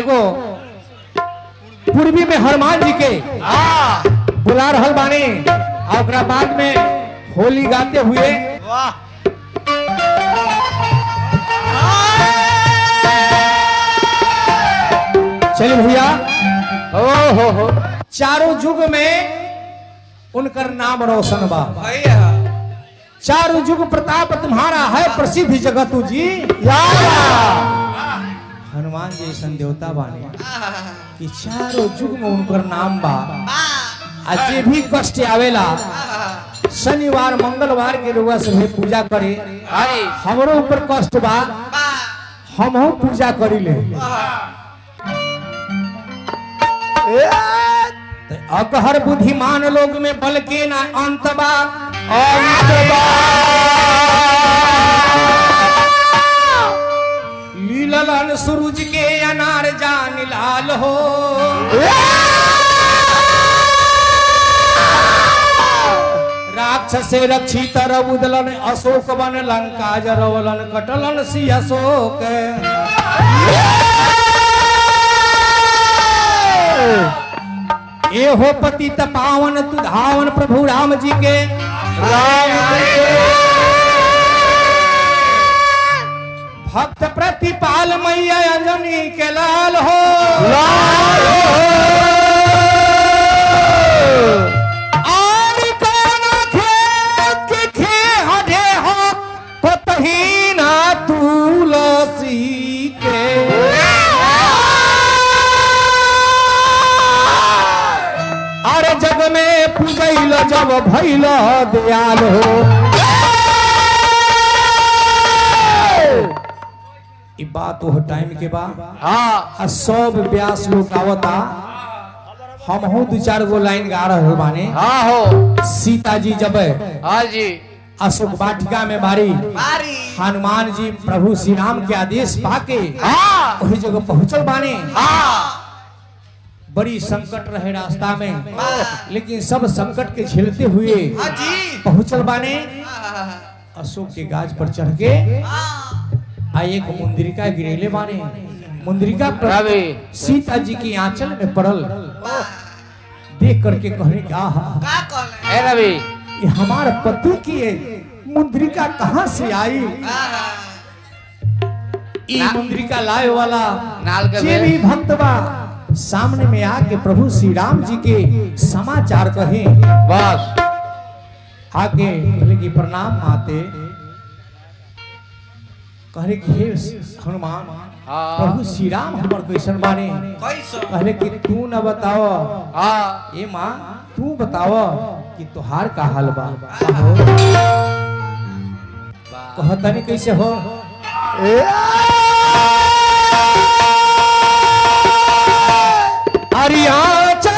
एगो पूर्वी में हनुमान जी के बुला रहल बानी और ओकरा बाद में होली गाते हुए चलिए भैया हो चारों युग में उनकर नाम रोशन बा भैया। चारों युग प्रताप तुम्हारा है प्रसिद्ध जगतु जी हनुमान जी ऐसा देवता बाने कि चारों युग में उनकर नाम बा आज जे भी कष्ट आवेला शनिवार मंगलवार के रुआ से पूजा करे हमरो ऊपर कष्ट बा हम पूजा करी ले अकहर बुद्धिमान लोग में बल के ना अंत बा लीलन सूरज के अनार जान लाल हो राक्षस से रक्षित रउदलन अशोक बन लंका जरवलन कटलन सी अशोक ए हो पतित पावन तु धावन प्रभु राम जी के भक्त प्रतिपाल मैया अंजनी के लाल हो आनी काना खेत के खे हडे हो पतही ना तुलसी के अरे जग में पूजैल जब भैल दयाल हो ई बात वो टाइम के बाद हाँ सब व्यास लोग आवता हम हो दो चार गो लाइन गा रहे बाने हाँ हो सीता जी जब हाँ जी अशोक वाटिका में बारी हनुमान जी प्रभु श्री राम के आदेश पाके हाँ वही जगह पहुंचल बाने हाँ बड़ी संकट रहे रास्ता में लेकिन सब संकट के झेलते हुए हाँ जी पहुंचल बाने अशोक के गाछ पर चढ़ के आ एक मुंद्रिका गिरेले बाने मुंद्रिका पर सीता जी की आंचल में पड़ल देख करके कहने का रवि ये हमारे पति की मुंद्रिका कहाँ से आई ये मुंद्रिका लाए वाला जे भी भक्त बा सामने में आके प्रभु श्री राम जी के समाचार कहे बस आगे बोले कि प्रणाम माते कहले कि हे हनुमान प्रभु श्री राम हमर कैसन बाने कहले कि तू न बताओ ए माँ तू बताओ कि तुहार का हाल बा कहतनी कैसे हो अरियाचा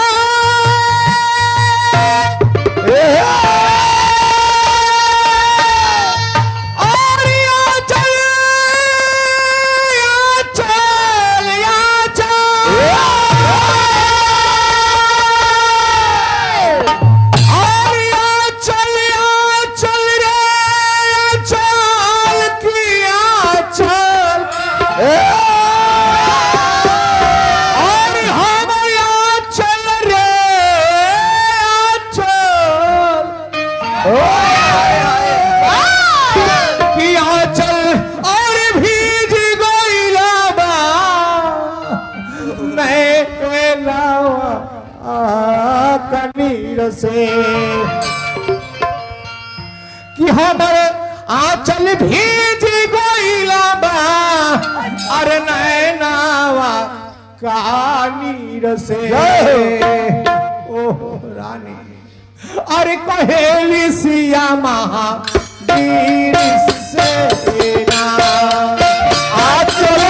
से कि हमर आंचल भीज गइला बा अरे नैनावा कानीर से ओ रानी अरे कहेली सिया महावीर से ना आंचल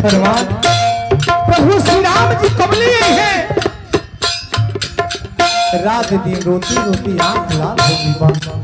हनुमान प्रभु श्री राम जी कमली हैं। रात दिन रोती रोती आंख लाल होगी बाबा।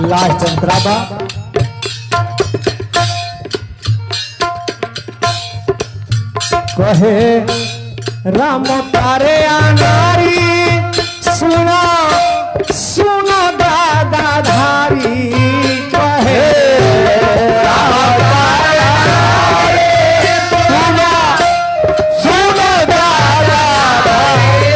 लास्ट अंतरा बा कहे राम तारे नारी सुना सुना दादा धारी कहे राम तारे सुना सुना दादा धारी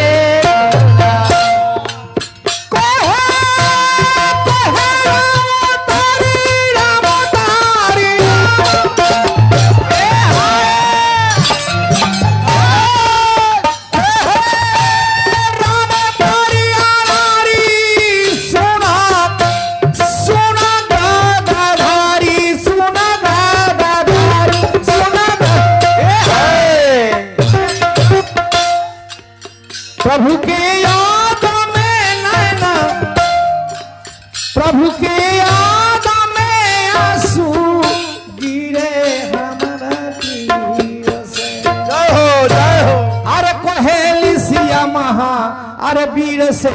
प्रभु के याद में नैना प्रभु के याद में आंसू गिरे हमारा तीर से। जय हो अरे कोहेली सिया महा अरे वीर से